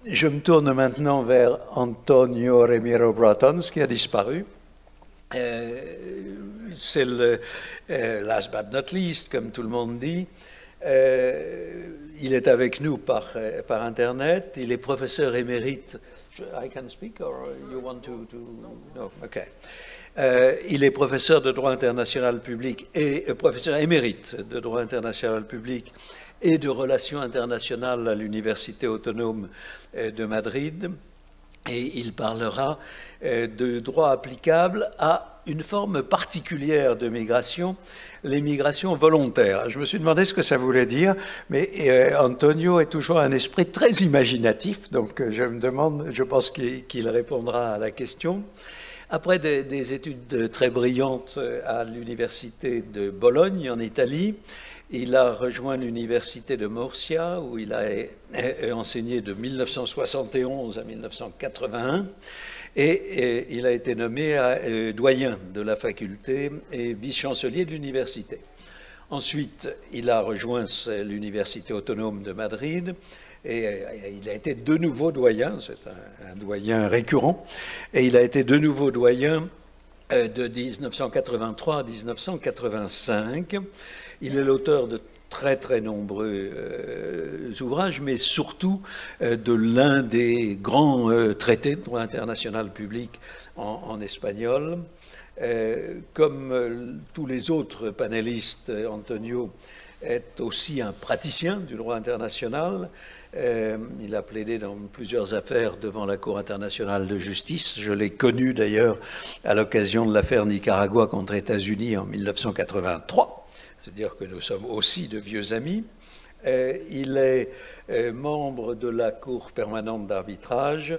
Je me tourne maintenant vers Antonio Remiro Bratons, qui a disparu. C'est le last but not least, comme tout le monde dit. Il est avec nous par Internet. Il est professeur émérite. I can speak or you want to... No, OK. Il est professeur de droit international public et professeur émérite de droit international public et de relations internationales à l'Université autonome de Madrid. Et il parlera de droit applicable à une forme particulière de migration, les migrations volontaires. Je me suis demandé ce que ça voulait dire, mais Antonio est toujours un esprit très imaginatif, donc je pense qu'il répondra à la question. Après des études très brillantes à l'université de Bologne, en Italie, il a rejoint l'université de Murcia, où il a enseigné de 1971 à 1981, et il a été nommé doyen de la faculté et vice-chancelier de l'université. Ensuite, il a rejoint l'université autonome de Madrid, et il a été de nouveau doyen, c'est un doyen récurrent, et il a été de nouveau doyen de 1983 à 1985. Il est l'auteur de très très nombreux ouvrages, mais surtout de l'un des grands traités de droit international public en espagnol. Comme tous les autres panélistes, Antonio est aussi un praticien du droit international. Il a plaidé dans plusieurs affaires devant la Cour internationale de justice. Je l'ai connu d'ailleurs à l'occasion de l'affaire Nicaragua contre États-Unis en 1983. C'est-à-dire que nous sommes aussi de vieux amis. Il est membre de la Cour permanente d'arbitrage.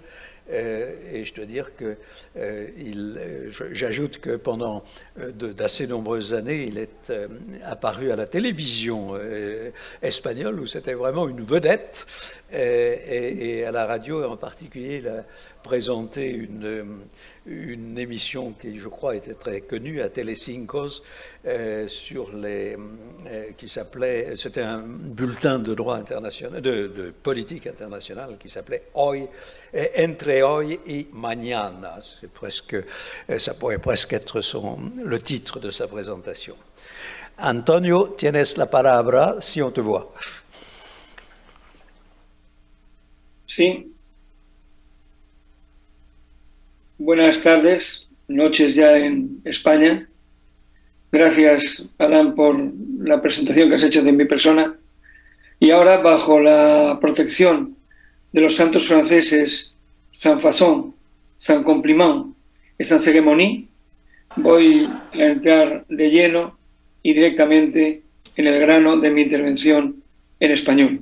Et je dois dire que j'ajoute que pendant d'assez nombreuses années, il est apparu à la télévision espagnole, où c'était vraiment une vedette, et à la radio en particulier, il a présenté une émission qui, je crois, était très connue à Telecincos qui s'appelait, c'était un bulletin de droit international, de politique internationale qui s'appelait Entre hoy y mañana. C'est presque, ça pourrait presque être le titre de sa présentation. Antonio, tienes la palabra si on te voit. Sí. Buenas tardes, noches ya en España. Gracias, Alain, por la presentación que has hecho de mi persona. Y ahora, bajo la protección de los santos franceses Saint Façon, Saint Compliment y Saint Cérémonie, voy a entrar de lleno y directamente en el grano de mi intervención en español.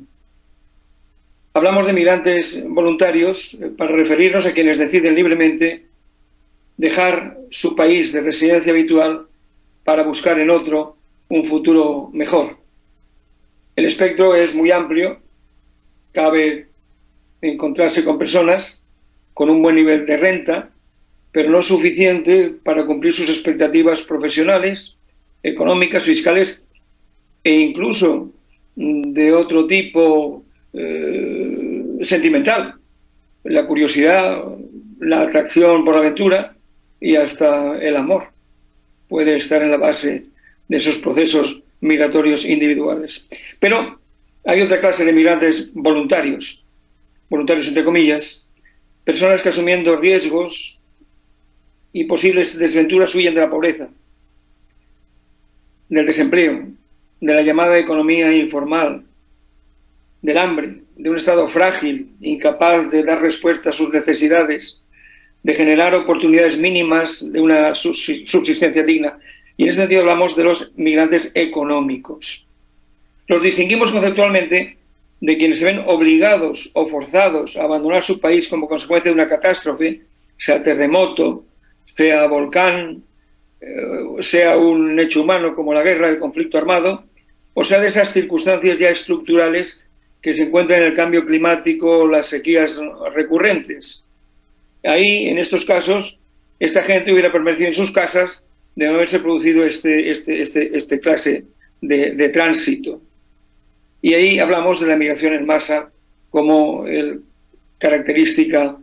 Hablamos de migrantes voluntarios para referirnos a quienes deciden libremente dejar su país de residencia habitual para buscar en otro un futuro mejor. El espectro es muy amplio, cabe encontrarse con personas con un buen nivel de renta, pero no suficiente para cumplir sus expectativas profesionales, económicas, fiscales e incluso de otro tipo sentimental. La curiosidad, la atracción por la aventura y hasta el amor puede estar en la base de esos procesos migratorios individuales. Pero hay otra clase de migrantes voluntarios entre comillas, personas que asumiendo riesgos y posibles desventuras huyen de la pobreza, del desempleo, de la llamada economía informal, del hambre, de un estado frágil, incapaz de dar respuesta a sus necesidades, de generar oportunidades mínimas de una subsistencia digna. Y en ese sentido hablamos de los migrantes económicos. Los distinguimos conceptualmente de quienes se ven obligados o forzados a abandonar su país como consecuencia de una catástrofe, sea terremoto, sea volcán, sea un hecho humano como la guerra, el conflicto armado, o sea de esas circunstancias ya estructurales que se encuentran en el cambio climático o las sequías recurrentes. Ahí, en estos casos, esta gente hubiera permanecido en sus casas de no haberse producido este clase de tránsito. Y ahí hablamos de la migración en masa como el característica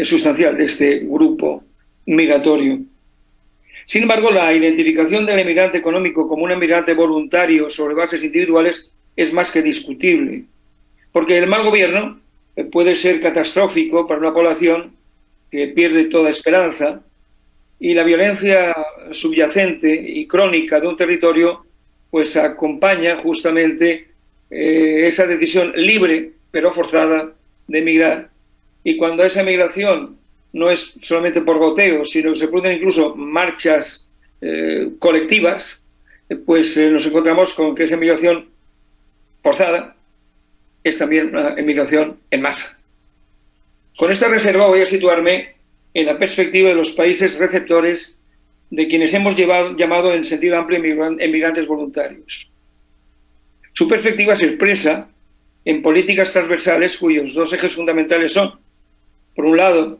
sustancial de este grupo migratorio. Sin embargo, la identificación del emigrante económico como un emigrante voluntario sobre bases individuales es más que discutible, porque el mal gobierno puede ser catastrófico para una población que pierde toda esperanza, y la violencia subyacente y crónica de un territorio pues acompaña justamente esa decisión libre pero forzada de emigrar. Y cuando esa emigración no es solamente por goteo, sino que se producen incluso marchas colectivas, pues nos encontramos con que esa emigración forzada es también una emigración en masa. Con esta reserva voy a situarme en la perspectiva de los países receptores de quienes hemos llamado en sentido amplio emigrantes voluntarios. Su perspectiva se expresa en políticas transversales cuyos dos ejes fundamentales son, por un lado,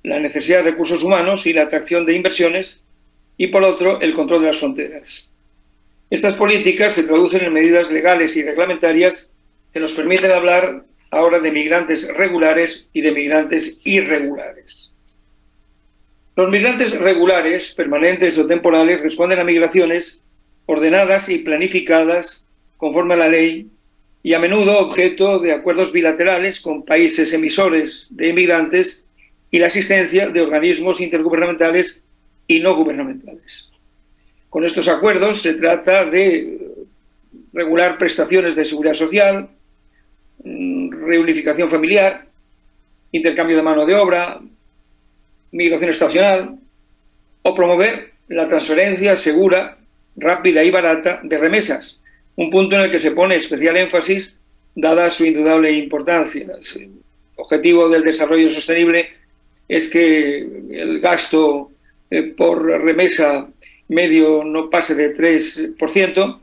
la necesidad de recursos humanos y la atracción de inversiones, y por otro, el control de las fronteras. Estas políticas se traducen en medidas legales y reglamentarias que nos permiten hablar ahora de migrantes regulares y de migrantes irregulares. Los migrantes regulares, permanentes o temporales, responden a migraciones ordenadas y planificadas conforme a la ley y a menudo objeto de acuerdos bilaterales con países emisores de inmigrantes y la asistencia de organismos intergubernamentales y no gubernamentales. Con estos acuerdos se trata de regular prestaciones de seguridad social, reunificación familiar, intercambio de mano de obra, migración estacional, o promover la transferencia segura, rápida y barata de remesas, un punto en el que se pone especial énfasis dada su indudable importancia. El objetivo del desarrollo sostenible es que el gasto por remesa medio no pase de 3%,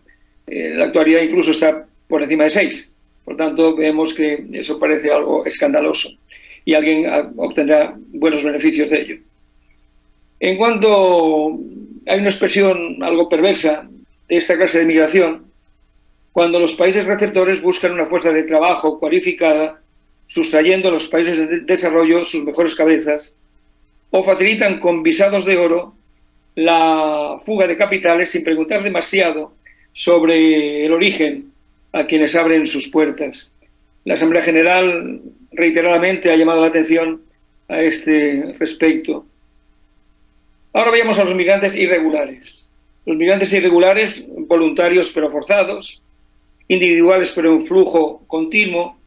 en la actualidad incluso está por encima de 6%. Por tanto, vemos que eso parece algo escandaloso y alguien obtendrá buenos beneficios de ello. En cuanto hay una expresión algo perversa de esta clase de migración, cuando los países receptores buscan una fuerza de trabajo cualificada, sustrayendo a los países de desarrollo sus mejores cabezas, o facilitan con visados de oro la fuga de capitales sin preguntar demasiado sobre el origen a quienes abren sus puertas. La Asamblea General reiteradamente ha llamado la atención a este respecto. Ahora veamos a los migrantes irregulares. Los migrantes irregulares, voluntarios pero forzados, individuales pero en flujo continuo,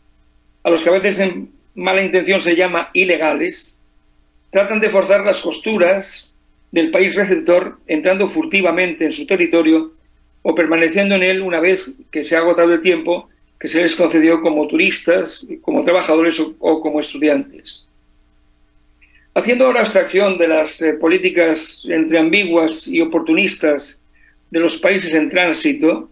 a los que a veces en mala intención se llama ilegales, tratan de forzar las costuras del país receptor entrando furtivamente en su territorio o permaneciendo en él una vez que se ha agotado el tiempo que se les concedió como turistas, como trabajadores o como estudiantes. Haciendo ahora abstracción de las políticas entre ambiguas y oportunistas de los países en tránsito,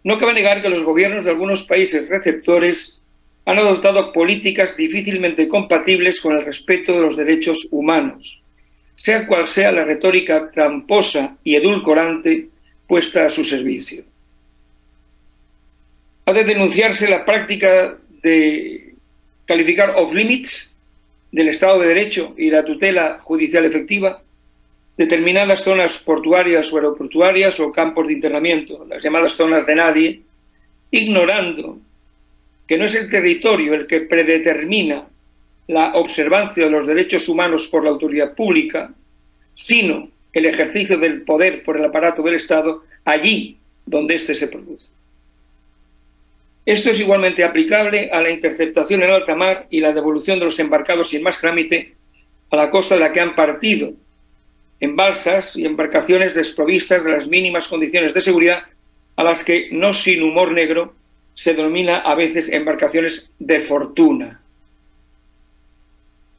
no cabe negar que los gobiernos de algunos países receptores han adoptado políticas difícilmente compatibles con el respeto de los derechos humanos, sea cual sea la retórica tramposa y edulcorante puesta a su servicio. Ha de denunciarse la práctica de calificar off-limits del Estado de Derecho y la tutela judicial efectiva, determinadas zonas portuarias o aeroportuarias o campos de internamiento, las llamadas zonas de nadie, ignorando que no es el territorio el que predetermina la observancia de los derechos humanos por la autoridad pública, sino el ejercicio del poder por el aparato del Estado allí donde éste se produce. Esto es igualmente aplicable a la interceptación en alta mar y la devolución de los embarcados sin más trámite a la costa de la que han partido, en balsas y embarcaciones desprovistas de las mínimas condiciones de seguridad, a las que, no sin humor negro, se denomina a veces embarcaciones de fortuna.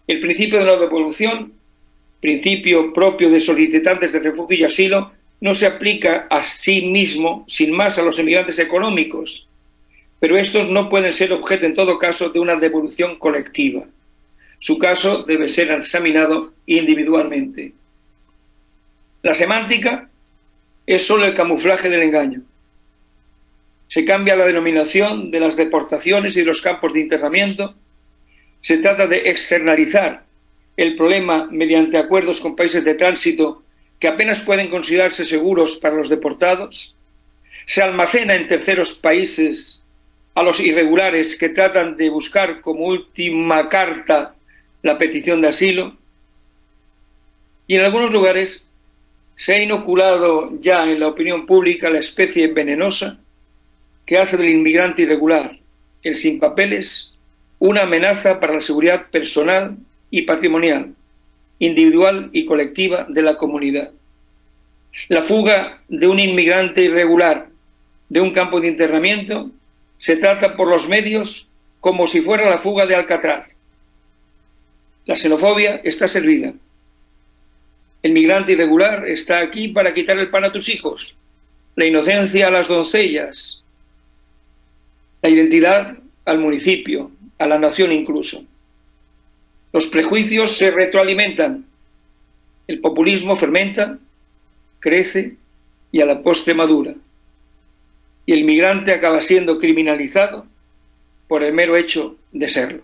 El principio de la devolución, principio propio de solicitantes de refugio y asilo, no se aplica a sí mismo sin más a los emigrantes económicos, pero estos no pueden ser objeto en todo caso de una devolución colectiva. Su caso debe ser examinado individualmente. La semántica es solo el camuflaje del engaño. Se cambia la denominación de las deportaciones y de los campos de internamiento, se trata de externalizar el problema mediante acuerdos con países de tránsito que apenas pueden considerarse seguros para los deportados. Se almacena en terceros países a los irregulares que tratan de buscar como última carta la petición de asilo. Y en algunos lugares se ha inoculado ya en la opinión pública la especie venenosa que hace del inmigrante irregular, el sin papeles, una amenaza para la seguridad personal y patrimonial, individual y colectiva de la comunidad. La fuga de un inmigrante irregular de un campo de internamiento se trata por los medios como si fuera la fuga de Alcatraz. La xenofobia está servida. El migrante irregular está aquí para quitar el pan a tus hijos, la inocencia a las doncellas, la identidad al municipio, a la nación incluso. Los prejuicios se retroalimentan, el populismo fermenta, crece y a la postre madura. Y el migrante acaba siendo criminalizado por el mero hecho de serlo.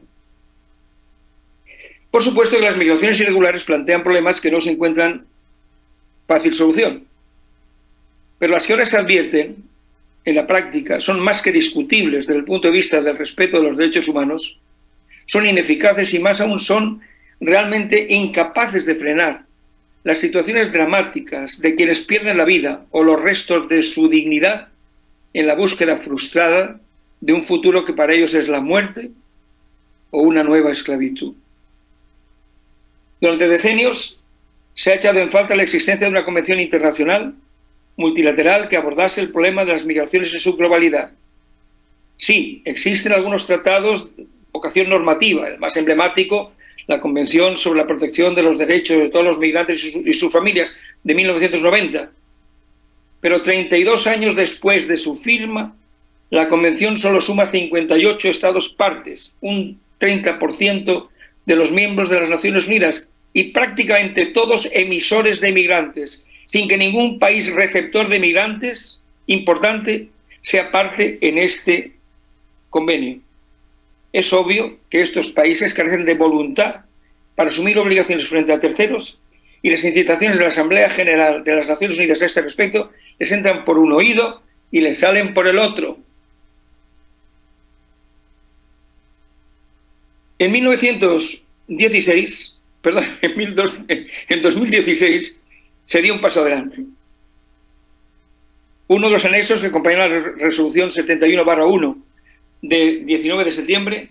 Por supuesto que las migraciones irregulares plantean problemas que no se encuentran fácil solución, pero las que ahora se advierten en la práctica son más que discutibles desde el punto de vista del respeto de los derechos humanos, son ineficaces y más aún son realmente incapaces de frenar las situaciones dramáticas de quienes pierden la vida o los restos de su dignidad en la búsqueda frustrada de un futuro que para ellos es la muerte o una nueva esclavitud. Durante decenios se ha echado en falta la existencia de una convención internacional multilateral que abordase el problema de las migraciones en su globalidad. Sí, existen algunos tratados de vocación normativa, el más emblemático, la Convención sobre la Protección de los Derechos de todos los migrantes y sus familias, de 1990. Pero 32 años después de su firma, la Convención solo suma 58 Estados partes, un 30% de los miembros de las Naciones Unidas, y prácticamente todos emisores de migrantes, sin que ningún país receptor de migrantes importante sea parte en este convenio. Es obvio que estos países carecen de voluntad para asumir obligaciones frente a terceros y las incitaciones de la Asamblea General de las Naciones Unidas a este respecto les entran por un oído y les salen por el otro. En 2016 se dio un paso adelante. Uno de los anexos que acompaña la resolución 71/1 del 19 de septiembre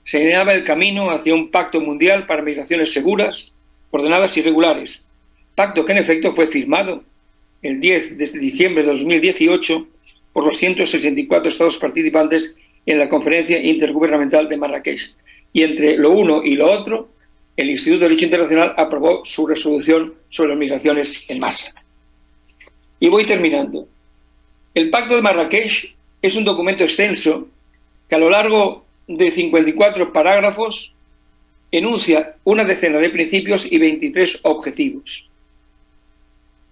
señalaba el camino hacia un pacto mundial para migraciones seguras, ordenadas y regulares. Pacto que en efecto fue firmado el 10 de diciembre de 2018 por los 164 estados participantes en la Conferencia Intergubernamental de Marrakech. Y entre lo uno y lo otro, el Instituto de Derecho Internacional aprobó su resolución sobre las migraciones en masa. Y voy terminando. El Pacto de Marrakech es un documento extenso que a lo largo de 54 parágrafos enuncia una decena de principios y 23 objetivos.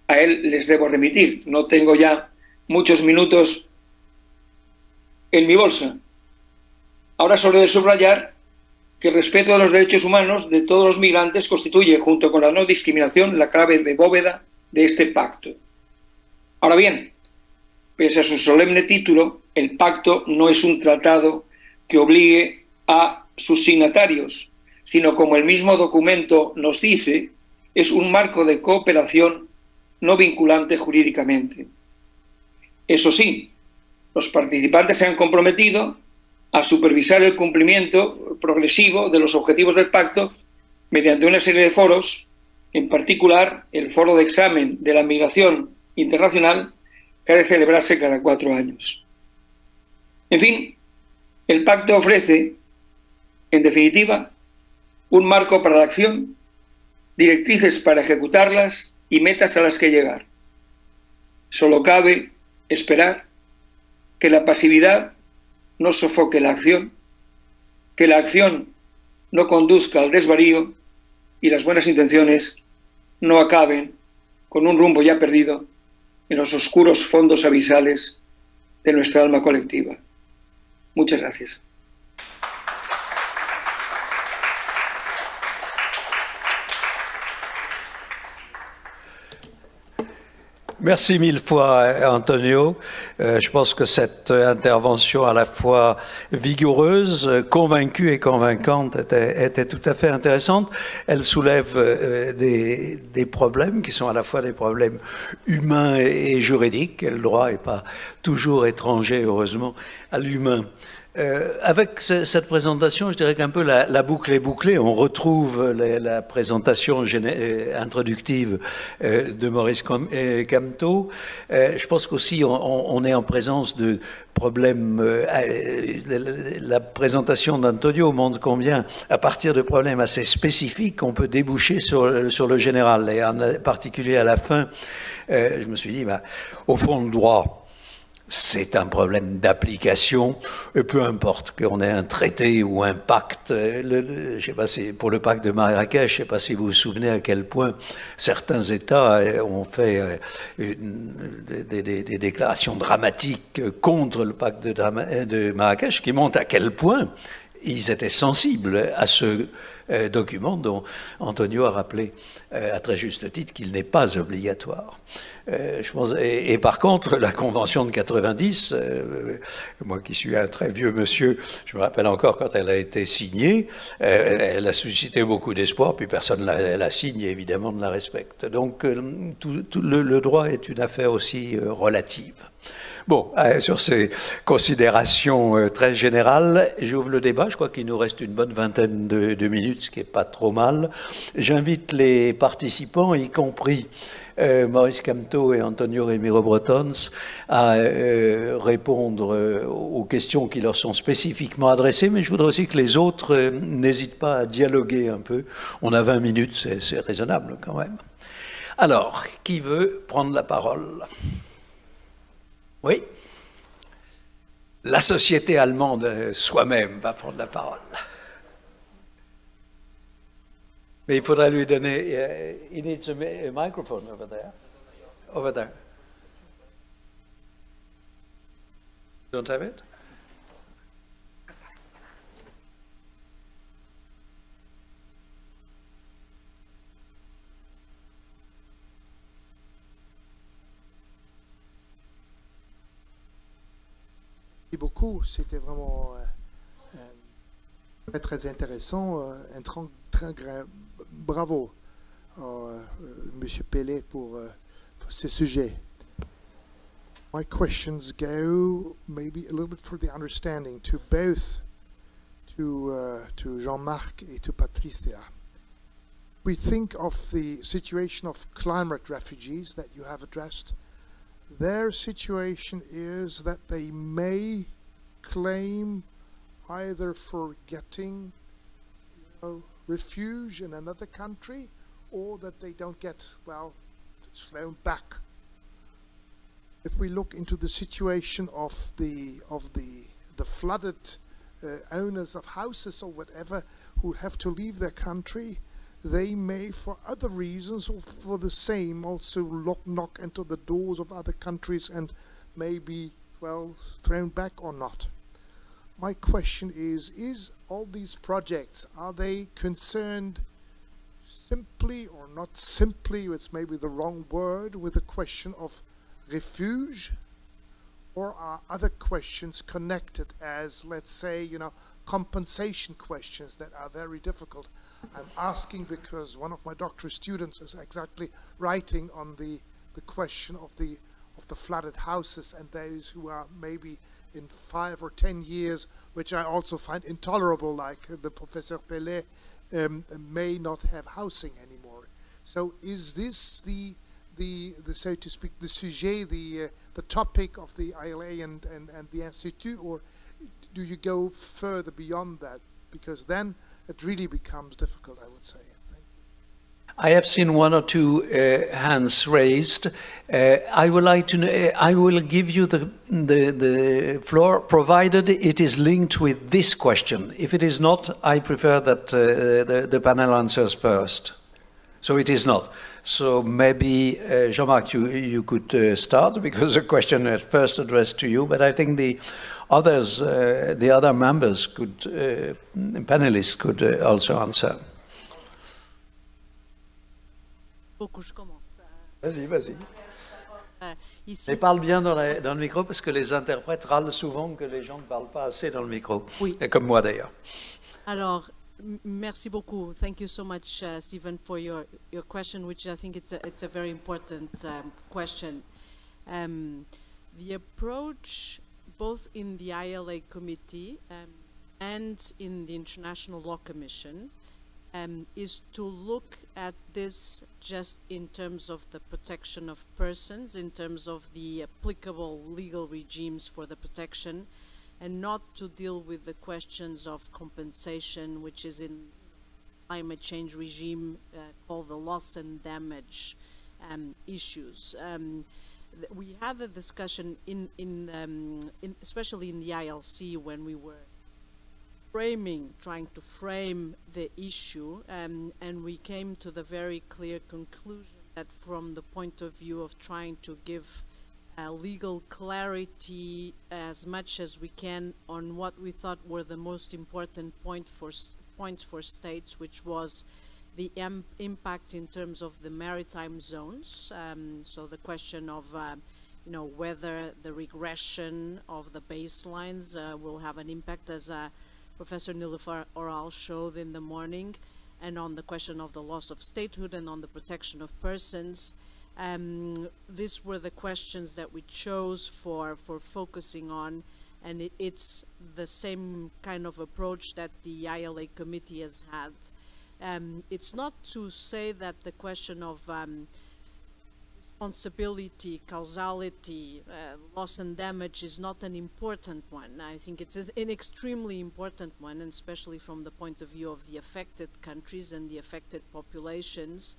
A él les debo remitir, no tengo ya muchos minutos en mi bolsa. Ahora solo he de subrayar que el respeto de los derechos humanos de todos los migrantes constituye, junto con la no discriminación, la clave de bóveda de este pacto. Ahora bien, pese a su solemne título, el pacto no es un tratado que obligue a sus signatarios, sino, como el mismo documento nos dice, es un marco de cooperación no vinculante jurídicamente. Eso sí, los participantes se han comprometido a supervisar el cumplimiento progresivo de los objetivos del pacto mediante una serie de foros, en particular el foro de examen de la migración internacional, que ha de celebrarse cada 4 años. En fin, el pacto ofrece, en definitiva, un marco para la acción, directrices para ejecutarlas y metas a las que llegar. Solo cabe esperar que la pasividad no sofoque la acción, que la acción no conduzca al desvarío y las buenas intenciones no acaben con un rumbo ya perdido en los oscuros fondos abisales de nuestra alma colectiva. Muchas gracias. Merci mille fois, Antonio. Je pense que cette intervention à la fois vigoureuse, convaincue et convaincante était tout à fait intéressante. Elle soulève des problèmes qui sont à la fois des problèmes humains et juridiques. Le droit n'est pas toujours étranger, heureusement, à l'humain. Avec cette présentation, je dirais qu'un peu la boucle est bouclée. On retrouve la présentation introductive de Maurice Kamto. Je pense qu'aussi on est en présence de problèmes. La présentation d'Antonio montre combien, à partir de problèmes assez spécifiques, on peut déboucher sur le général. Et en particulier à la fin, je me suis dit, au fond, le droit, c'est un problème d'application, et peu importe qu'on ait un traité ou un pacte. Je sais pas si, pour le pacte de Marrakech, je ne sais pas si vous vous souvenez à quel point certains États ont fait des déclarations dramatiques contre le pacte de Marrakech, qui montrent à quel point ils étaient sensibles à ce document dont Antonio a rappelé à très juste titre qu'il n'est pas obligatoire. Je pense, et par contre, la Convention de 90, moi qui suis un très vieux monsieur, je me rappelle encore quand elle a été signée, elle a suscité beaucoup d'espoir, puis personne la signe et évidemment ne la respecte. Donc le droit est une affaire aussi relative. Bon, sur ces considérations très générales, j'ouvre le débat. Je crois qu'il nous reste une bonne vingtaine de minutes, ce qui n'est pas trop mal. J'invite les participants, y compris Maurice Kamto et Antonio Remiro-Brotons, à répondre aux questions qui leur sont spécifiquement adressées, mais je voudrais aussi que les autres n'hésitent pas à dialoguer un peu. On a 20 minutes, c'est raisonnable quand même. Alors, qui veut prendre la parole ? Oui. La société allemande soi-même va prendre la parole. Mais il faudra lui donner... he needs a microphone over there. Over there. You don't have it? Merci beaucoup, c'était vraiment très intéressant, un très grand bravo Monsieur Pellet pour ce sujet. My questions go maybe a little bit for the understanding to both to Jean-Marc et to Patricia. We think of the situation of climate refugees that you have addressed. Their situation is that they may claim either for getting refuge in another country, or that they don't get, well, flown back. If we look into the situation of the flooded owners of houses or whatever who have to leave their country, they may, for other reasons or for the same, also knock into the doors of other countries and may be, well, thrown back or not. My question is all these projects, are they concerned simply or not simply, it's maybe the wrong word, with the question of refuge, or are other questions connected as, let's say, compensation questions that are very difficult? I'm asking because one of my doctoral students is exactly writing on the question of the flooded houses and those who are maybe in 5 or 10 years, which I also find intolerable, like the Professor Pellet, may not have housing anymore. So is this the so to speak, the sujet, the topic of the ILA and the Institute, or do you go further beyond that? Because then it really becomes difficult, I would say. I have seen one or two hands raised. I would like to. I will give you the floor, provided it is linked with this question. If it is not, I prefer that the panel answers first. So it is not. So maybe Jean-Marc, you could start, because the question is first addressed to you. But I think the others, the other members could, panelists could also answer. Faut que je commence. Vas-y, vas-y. ici. Et parle bien dans le micro parce que les interprètes râlent souvent que les gens ne parlent pas assez dans le micro. Oui. Et comme moi d'ailleurs. Alors, merci beaucoup. Thank you so much, Stephen, for your question, which I think it's a very important question. The approach, both in the ILA committee and in the International Law Commission, is to look at this just in terms of the protection of persons, in terms of the applicable legal regimes for the protection, and not to deal with the questions of compensation, which is in climate change regime called the loss and damage issues. We had a discussion especially in the ILC when we were trying to frame the issue, and we came to the very clear conclusion that from the point of view of trying to give legal clarity as much as we can on what we thought were the most important points for states, which was the impact in terms of the maritime zones. So the question of whether the regression of the baselines will have an impact, as Professor Niloufar Oral showed in the morning, and on the question of the loss of statehood and on the protection of persons. These were the questions that we chose for focusing on, and it's the same kind of approach that the ILA committee has had. It's not to say that the question of responsibility, causality, loss and damage is not an important one. I think it's an extremely important one, and especially from the point of view of the affected countries and the affected populations.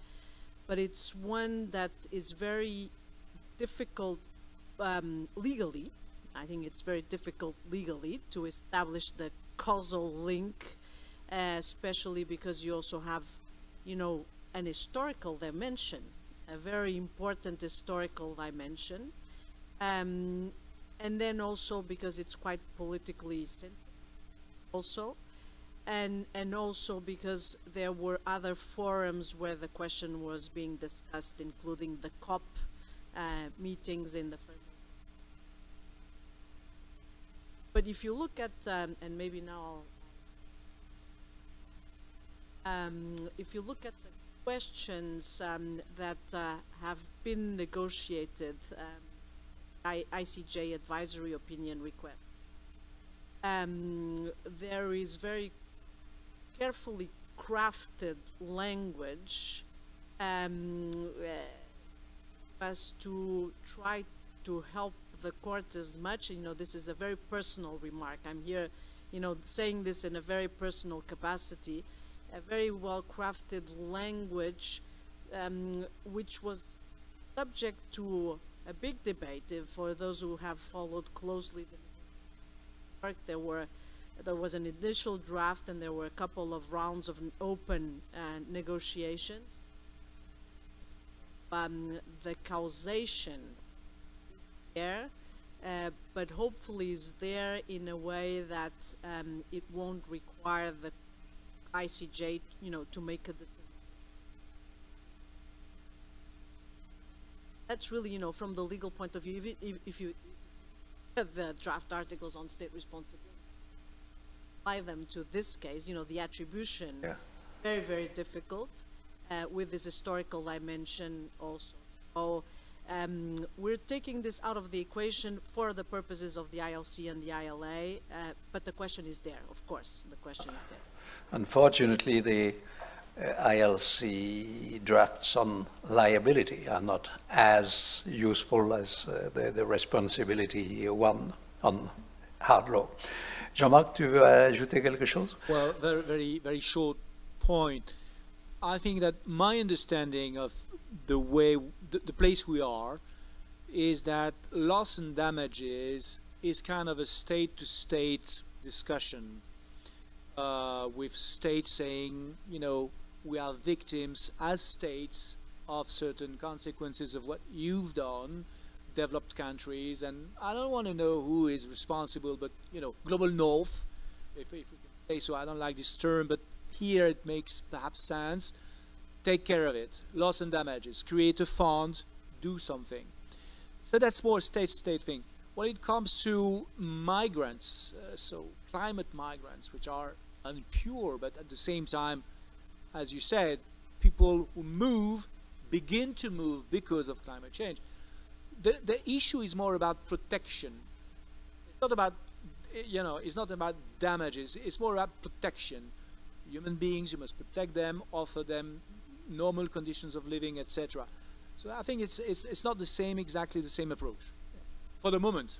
But it's one that is very difficult legally. I think it's very difficult legally to establish the causal link, especially because you also have, an historical dimension, a very important historical dimension, and then also because it's quite politically sensitive also. And also because there were other forums where the question was being discussed, including the COP meetings in the framework. But if you look at, and maybe now, if you look at the questions that have been negotiated, ICJ advisory opinion request, there is very carefully crafted language as to try to help the court as much. This is a very personal remark. I'm here, saying this in a very personal capacity. A very well-crafted language, which was subject to a big debate. For those who have followed closely the work, there was an initial draft, and there were a couple of rounds of open negotiations. The causation there, but hopefully is there in a way that it won't require the ICJ, to make a decision. That's really, from the legal point of view, if you have the draft articles on state responsibility, apply them to this case, the attribution, very, very difficult, with this historical dimension also. So we're taking this out of the equation for the purposes of the ILC and the ILA, but the question is there, of course, the question is there. Unfortunately, the ILC drafts on liability are not as useful as the responsibility one on hard law. Jean-Marc, tu veux ajouter quelque chose? Well, very, very, very short point. I think that my understanding of the way, the place we are, is that loss and damages is kind of a state-to-state discussion. With states saying, we are victims as states of certain consequences of what you've done, developed countries, and I don't want to know who is responsible, but, global north, if we can say so. I don't like this term, but here it makes perhaps sense. Take care of it. Loss and damages. Create a fund. Do something. So that's more a state-to-state thing. When it comes to migrants, so climate migrants, which are impure, but at the same time, as you said, people who begin to move because of climate change. The issue is more about protection. It's not about, it's not about damages. It's more about protection. Human beings, you must protect them, offer them normal conditions of living, etc. So I think it's not exactly the same approach for the moment.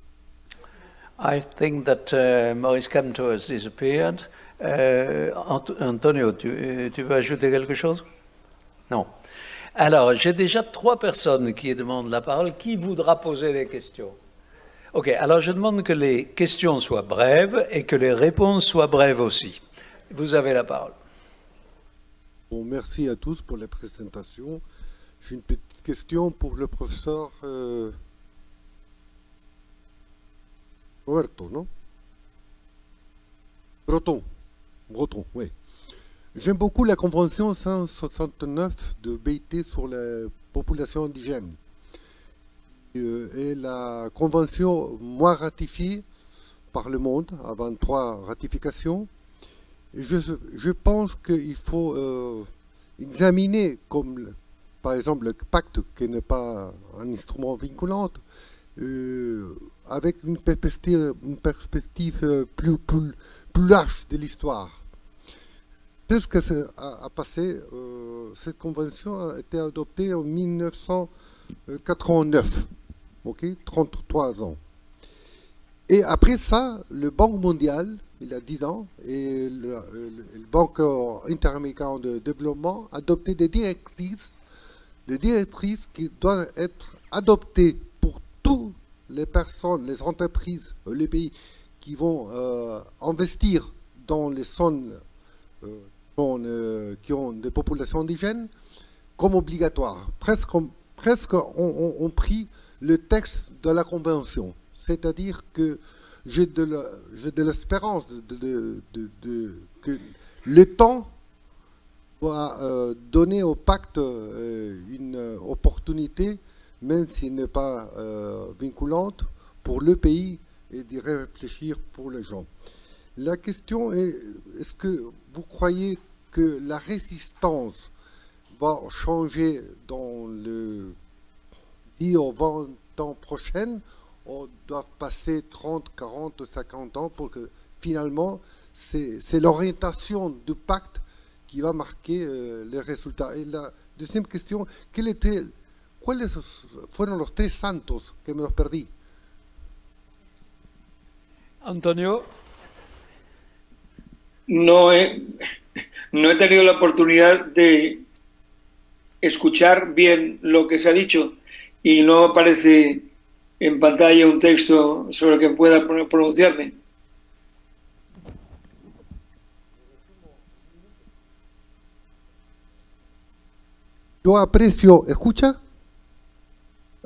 I think that Maurice Kamto has disappeared. Antonio, tu veux ajouter quelque chose? Non. Alors, j'ai déjà 3 personnes qui demandent la parole. Qui voudra poser des questions? Ok, alors je demande que les questions soient brèves et que les réponses soient brèves aussi. Vous avez la parole. Bon, merci à tous pour la présentation. J'ai une petite question pour le professeur Roberto, non? Breton, oui. J'aime beaucoup la Convention 169 de BIT sur la population indigène. Et la Convention, moi, ratifiée par le monde, à 23 ratifications. Et je pense qu'il faut examiner, comme par exemple le pacte, qui n'est pas un instrument vinculant, avec une perspective plus large de l'histoire. C'est ce que a passé. Cette convention a été adoptée en 1989, ok, 33 ans. Et après ça, le Banque mondiale, il y a 10 ans, et le Banque interaméricaine de développement a adopté des directrices qui doivent être adoptées pour toutes les personnes, les entreprises, les pays qui vont investir dans les zones qui ont des populations indigènes comme obligatoire. Presque on pris le texte de la Convention. C'est-à-dire que j'ai de l'espérance que le temps va donner au pacte une opportunité, même s'il n'est pas vinculante, pour le pays et d'y réfléchir pour les gens. La question est, est-ce que vous croyez que la résistance va changer dans le 10 ou 20 ans prochains, ou doivent passer 30, 40, 50 ans pour que finalement, c'est l'orientation du pacte qui va marquer les résultats? Et la deuxième question, ¿cuáles fueron los 3 santos que me los perdí? Antonio. No he tenido la oportunidad de escuchar bien lo que se ha dicho y no aparece en pantalla un texto sobre el que pueda pronunciarme. Yo aprecio, ¿escucha?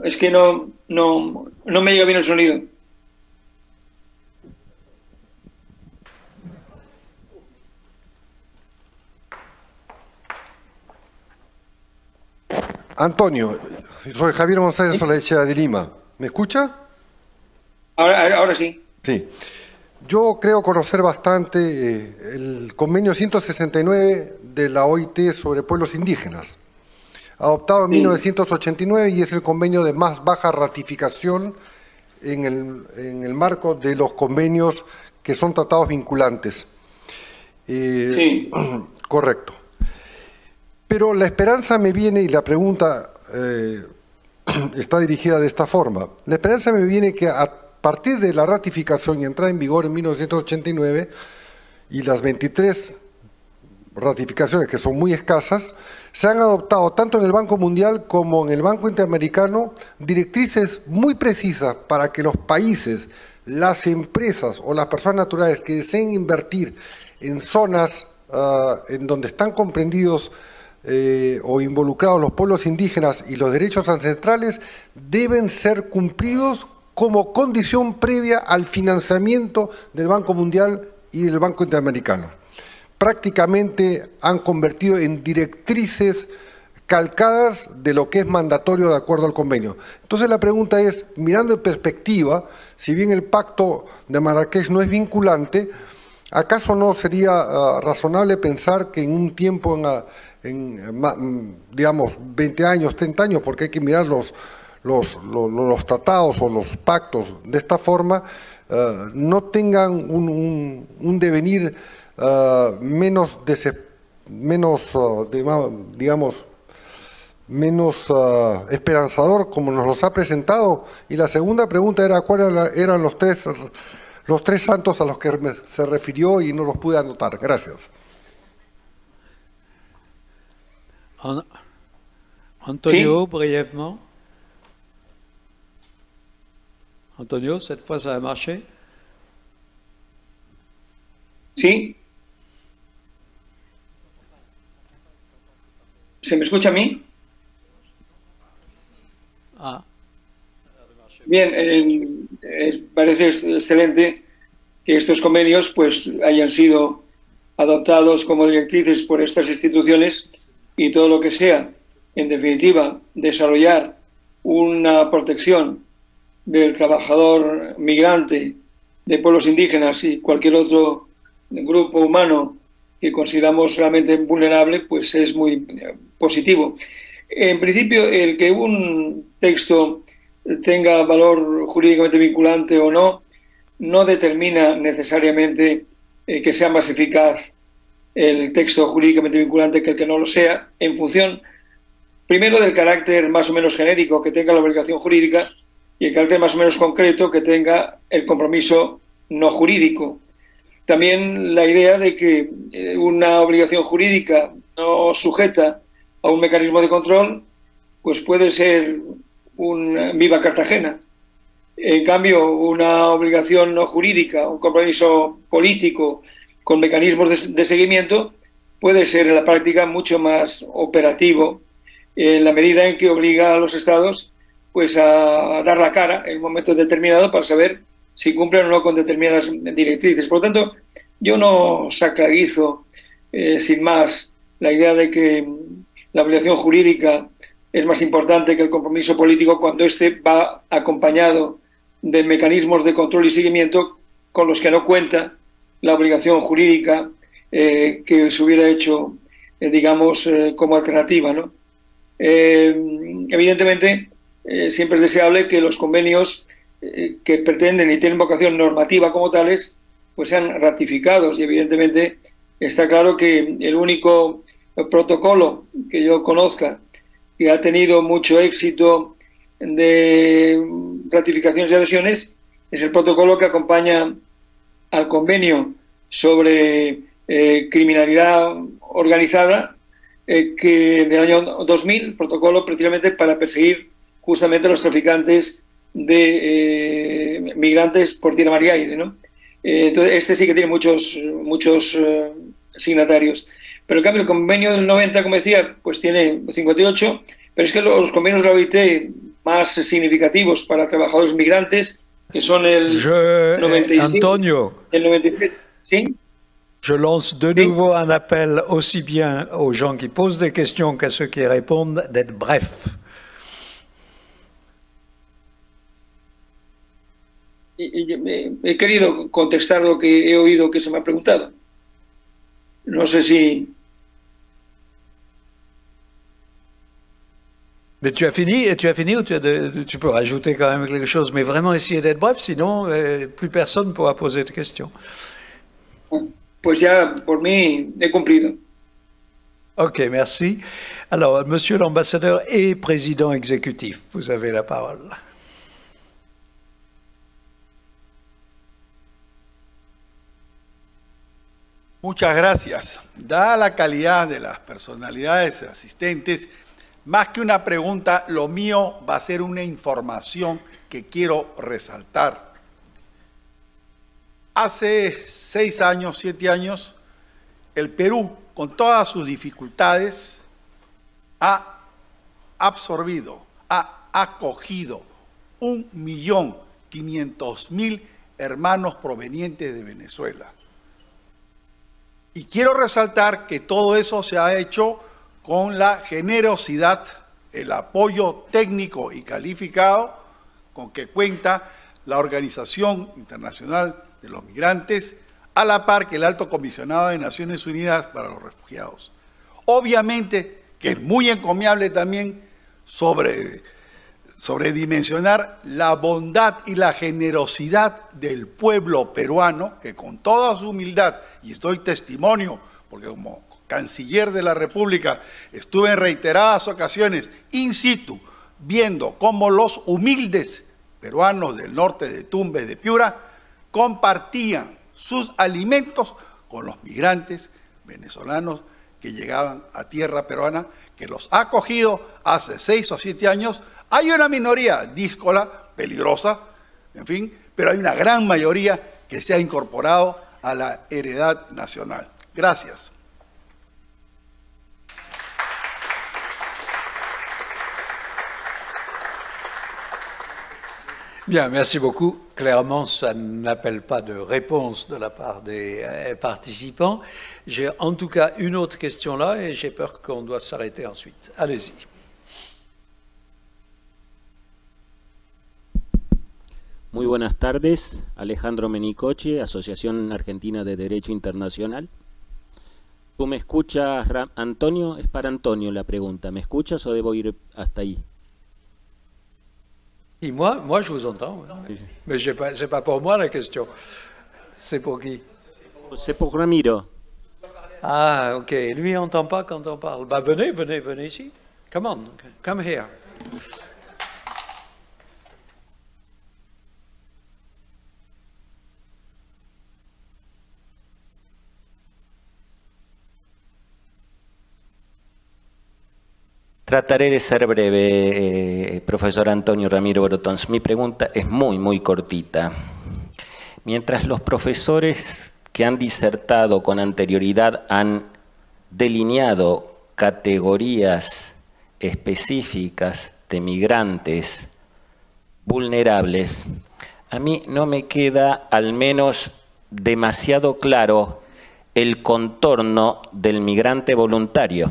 Es que no me llega bien el sonido. Antonio, soy Javier González Olaechea de Lima. ¿Me escucha? Ahora sí. Sí. Yo creo conocer bastante el convenio 169 de la OIT sobre pueblos indígenas, adoptado en 1989, y es el convenio de más baja ratificación en el marco de los convenios que son tratados vinculantes. Sí. Correcto. Pero la esperanza me viene, y la pregunta está dirigida de esta forma. La esperanza me viene que a partir de la ratificación y entrada en vigor en 1989, y las 23 ratificaciones, que son muy escasas, se han adoptado tanto en el Banco Mundial como en el Banco Interamericano directrices muy precisas para que los países, las empresas o las personas naturales que deseen invertir en zonas en donde están comprendidos o involucrados los pueblos indígenas y los derechos ancestrales, deben ser cumplidos como condición previa al financiamiento del Banco Mundial y del Banco Interamericano. Prácticamente han convertido en directrices calcadas de lo que es mandatorio de acuerdo al convenio. Entonces la pregunta es, mirando en perspectiva, si bien el pacto de Marrakech no es vinculante, ¿acaso no sería razonable pensar que en un tiempo, digamos, 20 años, 30 años, porque hay que mirar los tratados o los pactos de esta forma, no tengan un devenir menos esperanzador como nos los ha presentado? Y la segunda pregunta era cuáles eran los tres santos a los que se refirió y no los pude anotar. Gracias. Antonio, brièvement. Antonio, cette fois ça a marché? Sí. ¿Se me escucha a mí? Ah. Bien, parece excelente que estos convenios pues hayan sido adoptados como directrices por estas instituciones y todo lo que sea, en definitiva, desarrollar una protección del trabajador migrante, de pueblos indígenas y cualquier otro grupo humano que consideramos realmente vulnerable, pues es muy positivo. En principio, el que un texto tenga valor jurídicamente vinculante o no, no determina necesariamente que sea más eficaz el texto jurídicamente vinculante que el que no lo sea, en función, primero, del carácter más o menos genérico que tenga la obligación jurídica y el carácter más o menos concreto que tenga el compromiso no jurídico. También la idea de que una obligación jurídica no sujeta a un mecanismo de control, pues puede ser un viva Cartagena. En cambio, una obligación no jurídica, un compromiso político con mecanismos de seguimiento, puede ser en la práctica mucho más operativo en la medida en que obliga a los Estados pues a dar la cara en un momento determinado para saber si cumplen o no con determinadas directrices. Por lo tanto, yo no sacralizo sin más la idea de que la obligación jurídica es más importante que el compromiso político cuando éste va acompañado de mecanismos de control y seguimiento con los que no cuenta la obligación jurídica que se hubiera hecho, digamos, como alternativa, ¿no? Evidentemente, siempre es deseable que los convenios que pretenden y tienen vocación normativa como tales, pues sean ratificados. Y evidentemente está claro que el único protocolo que yo conozca que ha tenido mucho éxito de ratificaciones y adhesiones es el protocolo que acompaña al convenio sobre criminalidad organizada que del año 2000, protocolo precisamente para perseguir justamente a los traficantes de migrantes por tierra, mar y aire, ¿no? Entonces, este sí que tiene muchos signatarios. Pero en cambio el convenio del 90, como decía, pues tiene 58, pero es que los convenios de la OIT más significativos para trabajadores migrantes, que son el 96, Antonio, el 97, ¿sí? Je lance de nouveau un appel aussi bien aux gens qui posent des questions qu'à ceux qui répondent d'être brefs. He querido contestar lo que he oído que se me ha preguntado. No sé si... Mais tu as fini ou tu peux rajouter quand même quelque chose, mais vraiment essayer d'être bref, sinon plus personne ne pourra poser de questions. Pues ya, por mí, he cumplido. Ok, merci. Alors, monsieur l'ambassadeur et président exécutif, vous avez la parole. Muchas gracias. Dada la calidad de las personalidades asistentes, más que una pregunta, lo mío va a ser una información que quiero resaltar. Hace 6 años, 7 años, el Perú, con todas sus dificultades, ha absorbido, ha acogido 1.500.000 hermanos provenientes de Venezuela. Y quiero resaltar que todo eso se ha hecho con la generosidad, el apoyo técnico y calificado con que cuenta la Organización Internacional de los Migrantes, a la par que el Alto Comisionado de Naciones Unidas para los Refugiados. Obviamente que es muy encomiable también sobredimensionar la bondad y la generosidad del pueblo peruano, que con toda su humildad, y estoy testimonio, porque como canciller de la República estuve en reiteradas ocasiones in situ, viendo cómo los humildes peruanos del norte de Tumbes, de Piura, compartían sus alimentos con los migrantes venezolanos que llegaban a tierra peruana, que los ha acogido hace 6 o 7 años. Hay una minoría díscola, peligrosa, en fin, pero hay una gran mayoría que se ha incorporado a la heredad nacional. Gracias. Bien, merci beaucoup. Clairement, ça n'appelle pas de réponse de la part des participants. J'ai en tout cas une autre question là et j'ai peur qu'on doive s'arrêter ensuite. Allez-y. Muy buenas tardes, Alejandro Menicoche, Asociación Argentina de Derecho Internacional. ¿Tú me escuchas, Antonio? Es para Antonio la pregunta. ¿Me escuchas o debo ir hasta ahí? Et moi, je vous entends. Oui. Mais c'est pas pour moi la question. C'est pour qui? C'est pour Ramiro. Ah, ok. Lui, il n'entend pas quand on parle. Bah, venez ici. Come on, come here. Trataré de ser breve, profesor Antonio Ramiro Brotons. Mi pregunta es muy cortita. Mientras los profesores que han disertado con anterioridad han delineado categorías específicas de migrantes vulnerables, a mí no me queda al menos demasiado claro el contorno del migrante voluntario.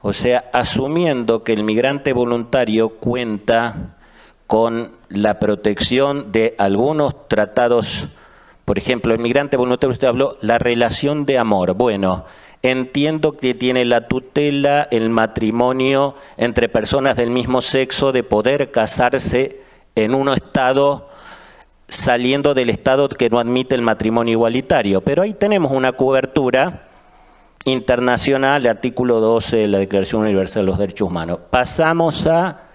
O sea, asumiendo que el migrante voluntario cuenta con la protección de algunos tratados, por ejemplo, el migrante voluntario, usted habló, la relación de amor. Bueno, entiendo que tiene la tutela, el matrimonio entre personas del mismo sexo, de poder casarse en un estado saliendo del estado que no admite el matrimonio igualitario. Pero ahí tenemos una cobertura internacional, el artículo 12 de la Declaración Universal de los Derechos Humanos. Pasamos a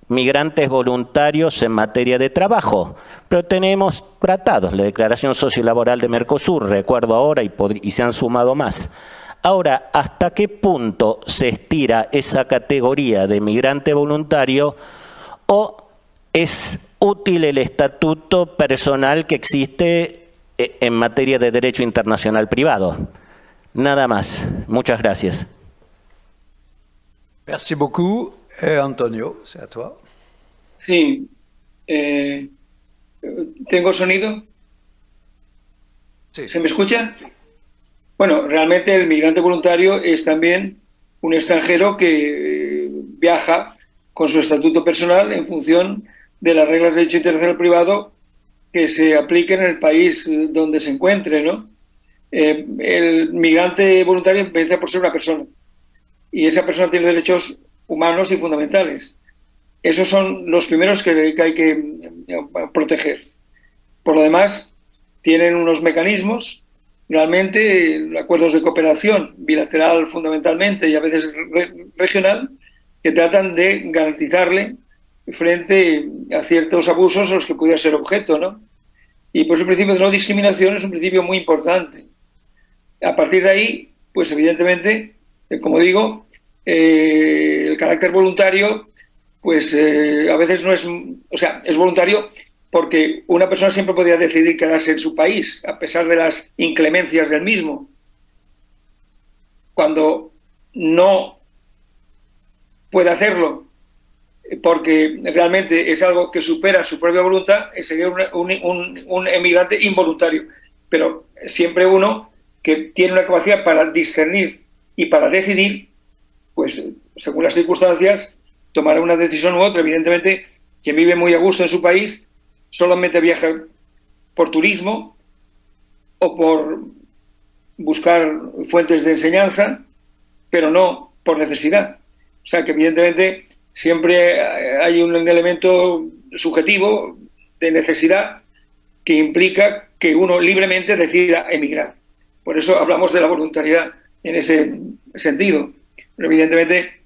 migrantes voluntarios en materia de trabajo, pero tenemos tratados, la Declaración Sociolaboral de Mercosur, recuerdo ahora, y se han sumado más. Ahora, ¿hasta qué punto se estira esa categoría de migrante voluntario o es útil el estatuto personal que existe en materia de derecho internacional privado? Nada más. Muchas gracias. Merci beaucoup. Antonio, c'est à toi. Sí. ¿Tengo sonido? Sí. ¿Se me escucha? Bueno, realmente el migrante voluntario es también un extranjero que viaja con su estatuto personal en función de las reglas de derecho internacional privado que se apliquen en el país donde se encuentre, ¿no? El migrante voluntario empieza por ser una persona y esa persona tiene derechos humanos y fundamentales. Esos son los primeros que hay que proteger. Por lo demás, tienen unos mecanismos, realmente acuerdos de cooperación bilateral fundamentalmente y a veces regional, que tratan de garantizarle frente a ciertos abusos a los que pudiera ser objeto, ¿no? Y pues el principio de no discriminación es un principio muy importante. A partir de ahí, pues evidentemente, como digo, el carácter voluntario, pues a veces no es, o sea, es voluntario porque una persona siempre podría decidir quedarse en su país, a pesar de las inclemencias del mismo. Cuando no puede hacerlo porque realmente es algo que supera su propia voluntad, sería un emigrante involuntario. Pero siempre uno que tiene una capacidad para discernir y para decidir, pues según las circunstancias, tomará una decisión u otra. Evidentemente, quien vive muy a gusto en su país solamente viaja por turismo o por buscar fuentes de enseñanza, pero no por necesidad. O sea que evidentemente siempre hay un elemento subjetivo de necesidad que implica que uno libremente decida emigrar. Por eso hablamos de la voluntariedad en ese sentido. Pero evidentemente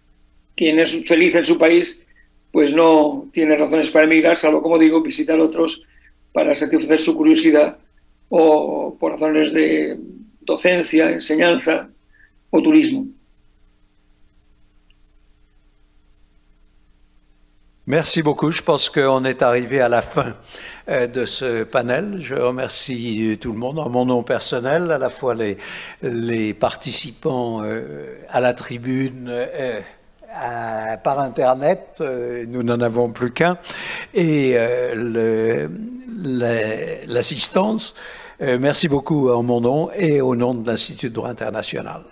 quien es feliz en su país pues no tiene razones para emigrar, salvo, como digo, visitar otros para satisfacer su curiosidad o por razones de docencia, enseñanza o turismo. Merci beaucoup. Je pense qu'on est arrivé à la fin de ce panel. Je remercie tout le monde en mon nom personnel, à la fois les participants à la tribune par Internet, nous n'en avons plus qu'un, et l'assistance. Merci beaucoup en mon nom et au nom de l'Institut de droit international.